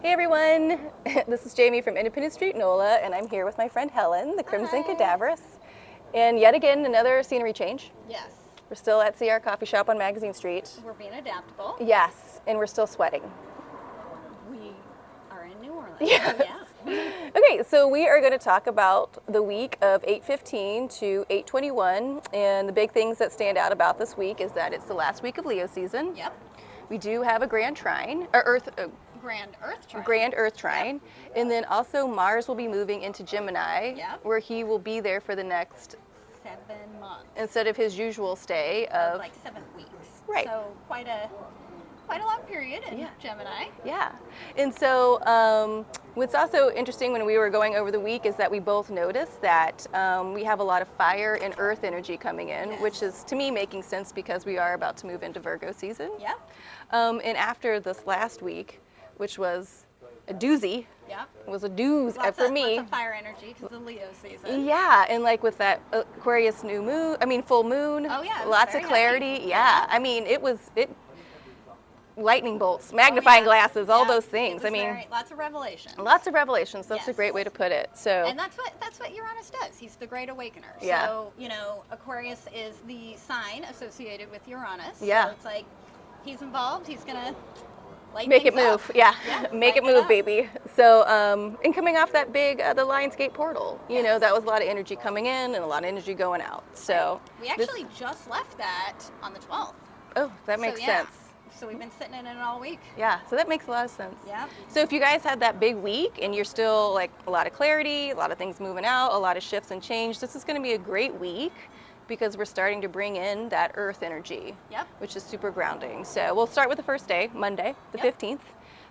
Hey everyone, this is Jamie from Independence Street, NOLA, and I'm here with my friend Helen, the Crimson Hi. Cadaverous. And yet again, another scenery change. Yes. We're still at CR Coffee Shop on Magazine Street. We're being adaptable. Yes, and we're still sweating. We are in New Orleans. Yes. Yeah. Okay, so we are going to talk about the week of 8/15 to 8/21, and the big things that stand out about this week is that it's the last week of Leo season. Yep. We do have a Grand Trine, Grand Earth Trine. Grand Earth Trine, and then also Mars will be moving into Gemini, Yep. where he will be there for the next 7 months. instead of his usual stay of like 7 weeks. Right. So quite a long period in Yeah. Gemini. yeah. And so what's also interesting when we were going over the week is that we both noticed that we have a lot of fire and earth energy coming in, Yes. which is to me making sense because we are about to move into Virgo season. Yep. And after this last week, which was a doozy, Yep. it was a doozy for me. Lots of fire energy because of Leo season. Yeah, and like with that Aquarius full moon. Oh, yeah, it was lots of very clarity. heavy. Yeah, I mean lightning bolts, magnifying glasses, all Yeah. those things. It was lots of revelations. Lots of revelations. That's a Yes. great way to put it. So And that's what Uranus does. He's the great awakener. Yeah. So, Aquarius is the sign associated with Uranus. Yeah. So it's like he's involved, he's gonna light make it things up. move. Yeah, Yeah, make it light move, up. baby. So and coming off that big the Lionsgate portal, Yes. that was a lot of energy coming in and a lot of energy going out. So We actually just left that on the 12th. that makes So, yeah. sense. So we've been sitting in it all week. Yeah, so that makes a lot of sense. Yeah. So if you guys had that big week and you're still like a lot of clarity, a lot of things moving out, a lot of shifts and change, this is going to be a great week because we're starting to bring in that earth energy, Yep. which is super grounding. So we'll start with the first day, Monday, the Yep. 15th.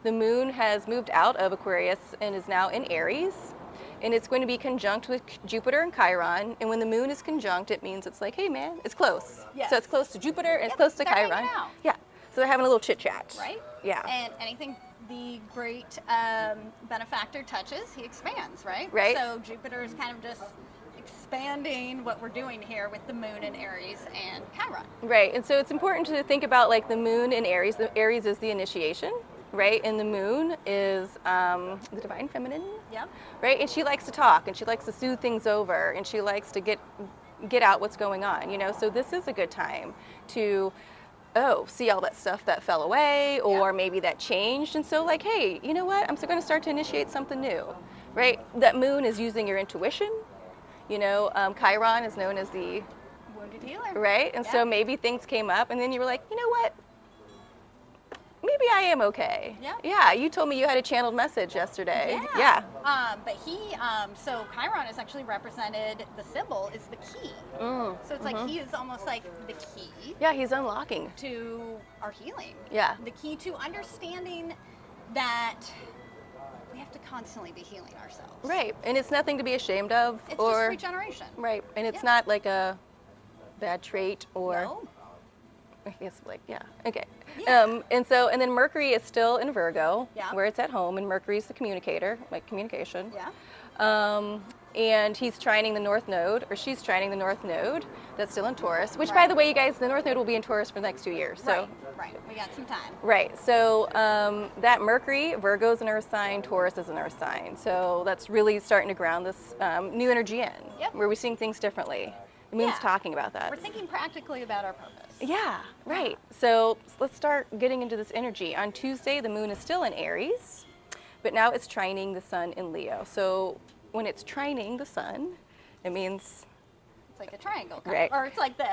The moon has moved out of Aquarius and is now in Aries. And it's going to be conjunct with Jupiter and Chiron. And when the moon is conjunct, it means it's like, hey man, it's close. Yes. So it's close to Jupiter and it's Yep, close to they're hanging Chiron. out. Yeah. So they're having a little chit chat. Right? Yeah. And anything the great benefactor touches, he expands, right? Right. So Jupiter is kind of just expanding what we're doing here with the moon in Aries and Chiron. Right, and so it's important to think about like the moon in Aries. The Aries is the initiation, right? And the moon is the divine feminine, Yep. right? And she likes to talk and she likes to soothe things over and she likes to get out what's going on, So this is a good time to see all that stuff that fell away or Yeah. maybe that changed. And so like, hey, you know what? I'm still going to start to initiate something new, right? That moon is using your intuition. Chiron is known as the Wounded healer. right? And so Yeah. maybe things came up and then you were like, you know what? Maybe I am okay. Yeah. Yeah, you told me you had a channeled message yesterday. Yeah. But so Chiron is actually represented, the symbol is the key. So it's like he is almost like the key Yeah, he's unlocking. to our healing. Yeah. The key to understanding that we have to constantly be healing ourselves. Right. And it's nothing to be ashamed of It's or just regeneration. right. And it's Yeah. not like a bad trait or No. I guess yeah. Okay. Yeah. And then Mercury is still in Virgo, Yeah. where it's at home, and Mercury's the communicator, like communication. Yeah. And he's trining the North Node, or she's trining the North Node that's still in Taurus, which by Right. the way, you guys, the North Node will be in Taurus for the next 2 years. So Right. We got some time. right. So that Mercury, Virgo's an earth sign, Taurus is an earth sign. So that's really starting to ground this new energy in, Yep. where we're seeing things differently. The moon's Yeah. talking about that. We're thinking practically about our purpose. Yeah, right. So let's start getting into this energy. On Tuesday, the moon is still in Aries, but now it's trining the sun in Leo. So when it's trining the sun, it means, It's like a triangle, Right. or it's like the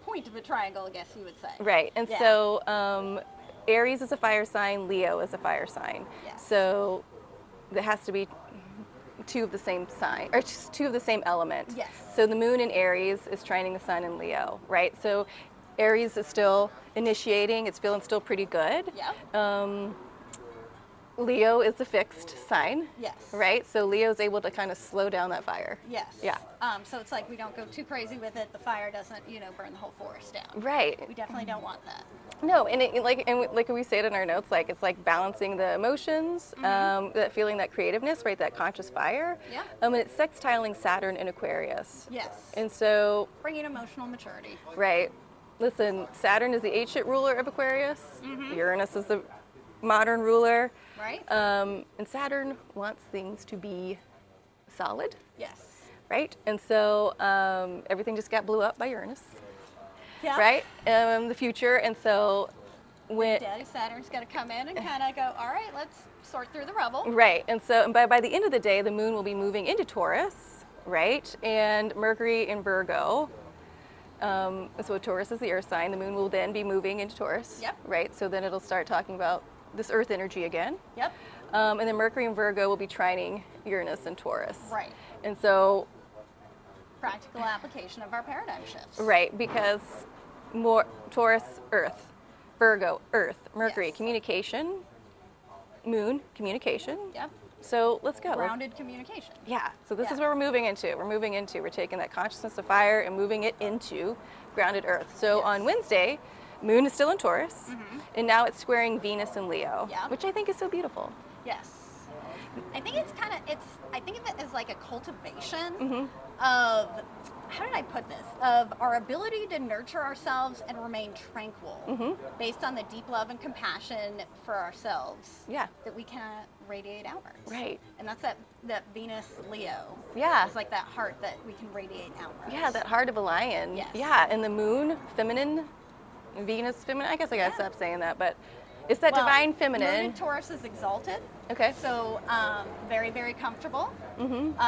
point of a triangle, I guess you would say. right. And Yeah. so Aries is a fire sign, Leo is a fire sign. Yes. So there has to be two of the same sign, or just two of the same element. Yes. So the moon in Aries is trining the sun in Leo, right? So Aries is still initiating, it's feeling still pretty good. Yep. Leo is the fixed sign, Yes. right? So Leo's able to kind of slow down that fire. Yes. Yeah. So it's like we don't go too crazy with it. The fire doesn't, burn the whole forest down. Right. We definitely don't want that. No, and like we say it in our notes, like it's like balancing the emotions, that feeling, that creativeness, right? That conscious fire. Yeah. And it's sextiling Saturn in Aquarius. Yes. And so, Bringing emotional maturity. right. Listen, Saturn is the ancient ruler of Aquarius. Uranus is the modern ruler. Right. And Saturn wants things to be solid, Yes. right? And so everything just got blew up by Uranus, Yeah. right? The future, and so when Daddy Saturn's got to come in and kind of go, all right, let's sort through the rubble. right, and so by the end of the day, the moon will be moving into Taurus, right? And Mercury in Virgo. So Taurus is the earth sign. The moon will then be moving into Taurus, Yep. right? So then it'll start talking about this earth energy again. Yep. And then Mercury and Virgo will be trining Uranus and Taurus. Right. And so, Practical application of our paradigm shifts. right, because more Taurus, Earth, Virgo, Earth, Mercury, Yes. communication, Moon, communication. Yep. So let's go. Grounded communication. Yeah, so this Yeah. is where we're moving into. We're taking that consciousness of fire and moving it into grounded Earth. So Yes. on Wednesday, Moon is still in Taurus, and now it's squaring Venus and Leo, Yeah. which I think is so beautiful. Yes. I think it's kind of, I think of it as like a cultivation Mm-hmm. of, how did I put this? Of our ability to nurture ourselves and remain tranquil Mm-hmm. based on the deep love and compassion for ourselves Yeah. that we can radiate outwards. Right. And that's that Venus Leo. Yeah. It's like that heart that we can radiate outwards. Yeah, that heart of a lion. Yes. Yeah, and the moon, feminine, Venus, feminine. I guess I gotta Yeah. stop saying that, but it's that Well, divine Moon feminine. in Taurus is exalted. Okay. So very, very comfortable. Mm-hmm.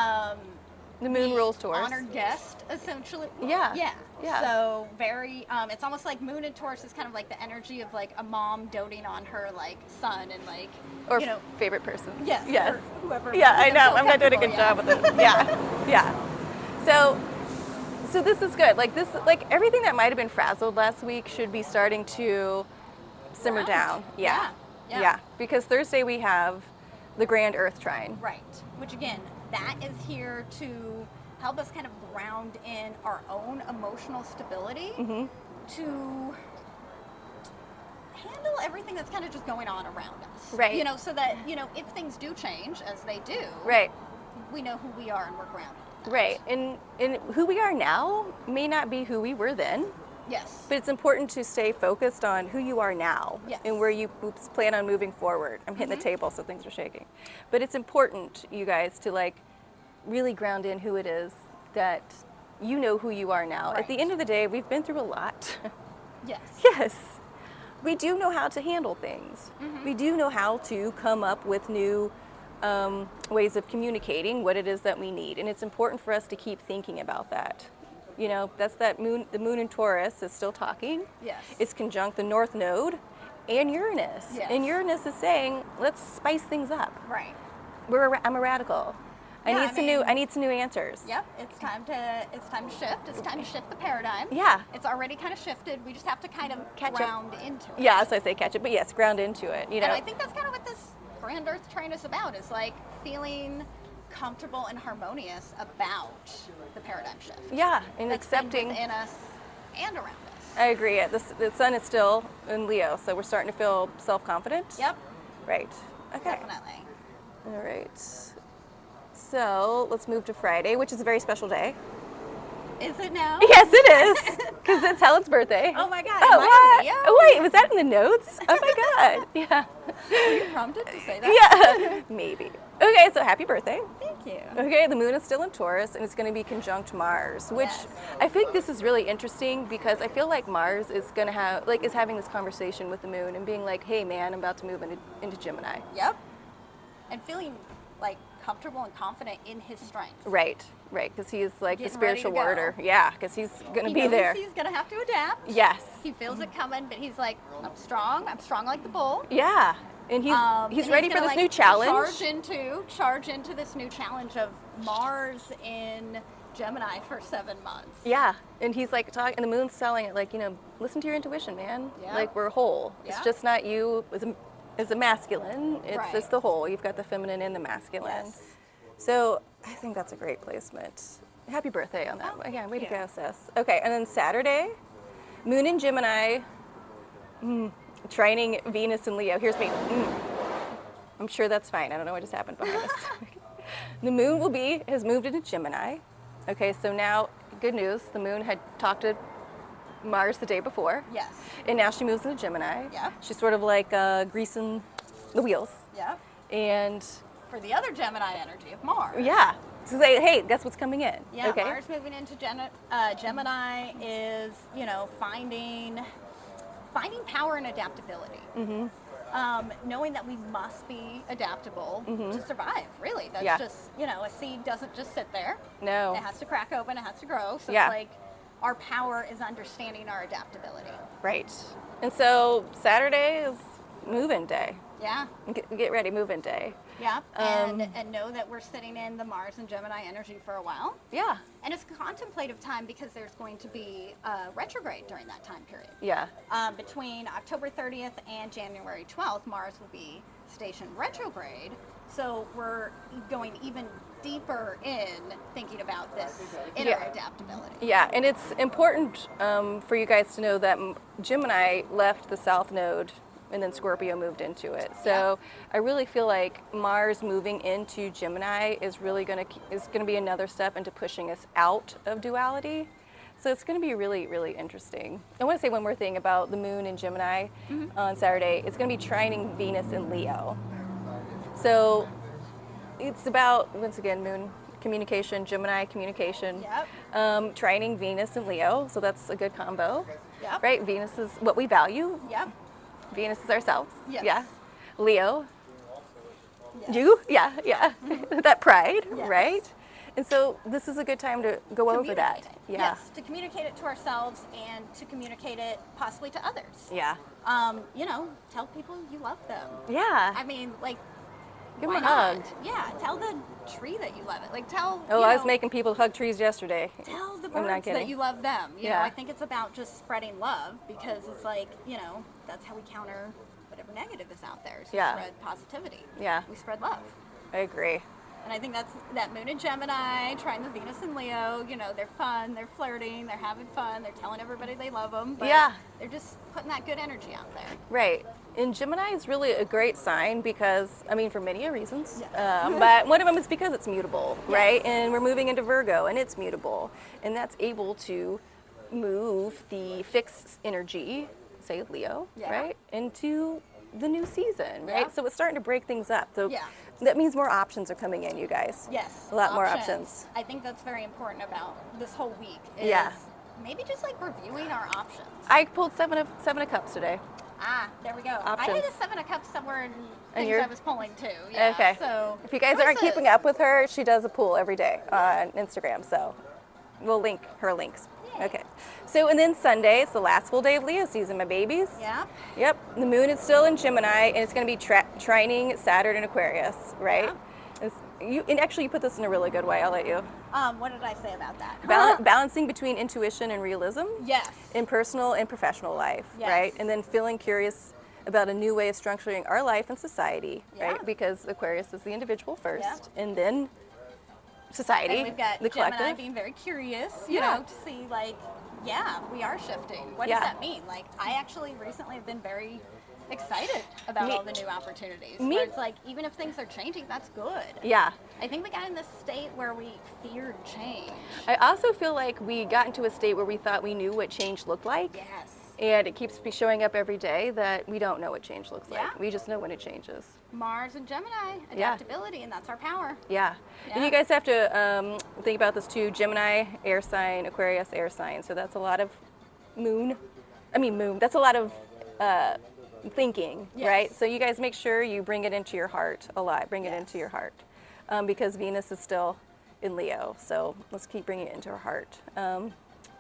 The moon the rules Taurus. Honored guest, essentially. Yeah. Yeah. Yeah. So very, it's almost like Moon in Taurus is kind of like the energy of like a mom doting on her like son and like, Or you know, favorite person. yes, Yes. or whoever. Yeah, I makes know. them I'm not doing a good comfortable, job with it. Yeah. Yeah. So this is good. Like this, like everything that might have been frazzled last week should be starting to simmer Ground. down. Yeah. Yeah. Because Thursday we have the Grand Earth Trine. Right. Which again, that is here to help us kind of ground in our own emotional stability Mm-hmm. to handle everything that's kind of just going on around us. Right. You know, so that, you know, if things do change, as they do, Right. we know who we are and we're grounded. in that. Right. And who we are now may not be who we were then. Yes. But it's important to stay focused on who you are now Yes. and where you plan on moving forward. I'm hitting the table, so things are shaking. But it's important, you guys, to like really ground in who it is that you know who you are now. At the Right. end of the day, we've been through a lot. Yes. Yes. We do know how to handle things. We do know how to come up with new ways of communicating what it is that we need. And it's important for us to keep thinking about that. You know, that's that moon, the moon in Taurus is still talking. Yes. It's conjunct the North Node and Uranus. Yes. And Uranus is saying, let's spice things up. Right. I'm a radical. Yeah, I need some new answers. Yep. It's time to shift. It's time to shift the paradigm. Yeah. It's already kind of shifted. We just have to kind of Catch up. ground into it. Yeah, so I say catch it, but yes, ground into it. You know. And I think that's kind of what this Grand Earth Trine is about, is like feeling comfortable and harmonious about the paradigm shift. Yeah, and That's been accepting. within us and around us. I agree. The sun is still in Leo, so we're starting to feel self-confident. Yep, Right. Okay. definitely. All right. So let's move to Friday, which is a very special day. Is it now? Yes, it is, because it's Helen's birthday. Oh my God. Oh, am I what? Leo? Oh, wait, was that in the notes? Oh my God. Yeah. Were you prompted to say that? Yeah. Maybe. Okay, so happy birthday. Thank you. Okay, the moon is still in Taurus and it's going to be conjunct Mars, which Yes. I think this is really interesting because I feel like Mars is going to have, like, is having this conversation with the moon and being like, hey man, I'm about to move into Gemini. Yep. And feeling like comfortable and confident in his strength. Right, because he's like Getting the ready to spiritual go. warrior. Yeah, because he's going to He be knows there. He's gonna have to adapt. Yes. He feels it coming, but he's like, I'm strong like the bull. Yeah, and he's ready for gonna, this like, new challenge. Charge into this new challenge of Mars in Gemini for 7 months. Yeah, and he's like talking, and the moon's telling it like, you know, listen to your intuition, man. Yeah. Like we're whole. Yeah. It's just not you as a masculine. It's Right. just the whole. You've got the feminine and the masculine. Yes. So I think that's a great placement. Happy birthday on that. Oh, Yeah, way to thank go, you. sis. Okay, and then Saturday, moon in Gemini, trining Venus and Leo. Here's me. I'm sure that's fine. I don't know what just happened behind us. The moon has moved into Gemini. Okay, so now, good news, the moon had talked to Mars the day before. Yes. And now she moves into Gemini. Yeah. She's sort of like greasing the wheels. Yep. And For the other Gemini energy of Mars. yeah, to say, hey, guess what's coming in? Yeah, okay. Mars moving into Gemini is, finding power and adaptability. Knowing that we must be adaptable to survive, really. That's just, a seed doesn't just sit there. No. It has to crack open, it has to grow. So Yeah. it's like our power is understanding our adaptability. Right. And so Saturday is move-in day. Yeah. Get ready, move-in day. Yeah. And know that we're sitting in the Mars and Gemini energy for a while. Yeah. And it's a contemplative time because there's going to be a retrograde during that time period. Yeah. Between October 30th and January 12th, Mars will be stationed retrograde. So we're going even deeper in thinking about this inner adaptability. Yeah, and it's important for you guys to know that Gemini left the South Node and then Scorpio moved into it. So I really feel like Mars moving into Gemini is really going to be another step into pushing us out of duality. So it's going to be really, really interesting. I want to say one more thing about the moon in Gemini on Saturday. It's going to be trining Venus in Leo. So it's about, once again, moon communication, Gemini communication, trining Venus and Leo. So that's a good combo, right? Venus is what we value. Venus is ourselves. Yeah. Leo. You. Yeah. That pride, right? And so this is a good time to go over that. Yes, to communicate it to ourselves and to communicate it possibly to others. Yeah. Tell people you love them. Yeah. I mean, like, give why them a hug. not? Yeah, tell the tree that you love it. Like, tell. I was making people hug trees yesterday. Tell the I'm not birds kidding. that you love them. You know, I think it's about just spreading love because it's like, that's how we counter whatever negative is out there. So we spread positivity. Yeah. We spread love. I agree. And I think that's that moon in Gemini, trying the Venus and Leo, they're fun, they're flirting, they're having fun, they're telling everybody they love them. But they're just putting that good energy out there. Right. And Gemini is really a great sign because, for many reasons, but one of them is because it's mutable, right? And we're moving into Virgo and it's mutable. And that's able to move the fixed energy, say Leo, right, into the new season, right? So it's starting to break things up. So that means more options are coming in, you guys. Yes. A lot more options. I think that's very important about this whole week is maybe just like reviewing our options. I pulled seven of cups today. Ah, there we go. Options. I had a 7 of cups somewhere in things I was pulling too. Okay. So if you guys aren't keeping up with her, she does a pool every day on Instagram. So we'll link her links. Okay. So, and then Sunday, it's the last full day of Leo season, my babies. Yep. The moon is still in Gemini, and it's going to be trining Saturn and Aquarius, right? And actually, you put this in a really good way. I'll let you. What did I say about that? Balancing between intuition and realism. Yes. In personal and professional life, right? And then feeling curious about a new way of structuring our life and society, right? Because Aquarius is the individual first, and then society, and we've got the Gemini collective. being very curious, you know, to see like, we are shifting. What does that mean? Like, I actually recently have been very excited about all the new opportunities. Where it's like, even if things are changing, that's good. Yeah. I think we got in this state where we feared change. I also feel like we got into a state where we thought we knew what change looked like. Yes. And it keeps showing up every day that we don't know what change looks like. We just know when it changes. Mars and Gemini, adaptability, and that's our power. Yeah. And you guys have to think about this too. Gemini, air sign, Aquarius, air sign. So that's a lot of moon. That's a lot of thinking, right? So you guys make sure you bring it into your heart a lot. Bring it into your heart. Because Venus is still in Leo. So let's keep bringing it into our heart.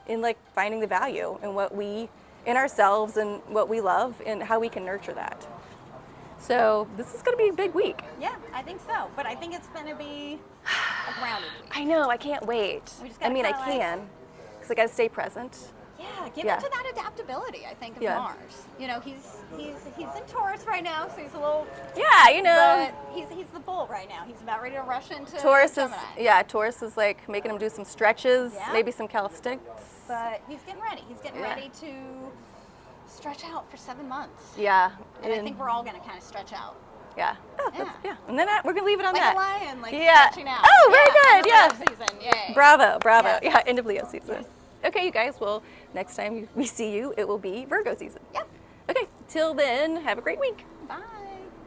In like finding the value in what we, in ourselves and what we love and how we can nurture that. So this is going to be a big week. Yeah, I think so. But I think it's going to be a grounded week. I know. I can't wait. I can, because I got to stay present. Yeah, give into that adaptability, I think, of Mars. You know, he's in Taurus right now, so he's a little... Yeah, you know. But he's the bull right now. He's about ready to rush into Gemini. Taurus is like making him do some stretches, maybe some calisthenics. But he's getting ready. He's getting ready to stretch out for 7 months. Yeah. And I think we're all going to kind of stretch out. Yeah. Oh, and then we're going to leave it on like that. Like a lion, like stretching out. Oh, very good. Yeah. Season. Yay. Bravo. Yeah, end of Leo season. Yes. Okay, you guys, well, next time we see you, it will be Virgo season. Yep. Okay, till then, have a great week.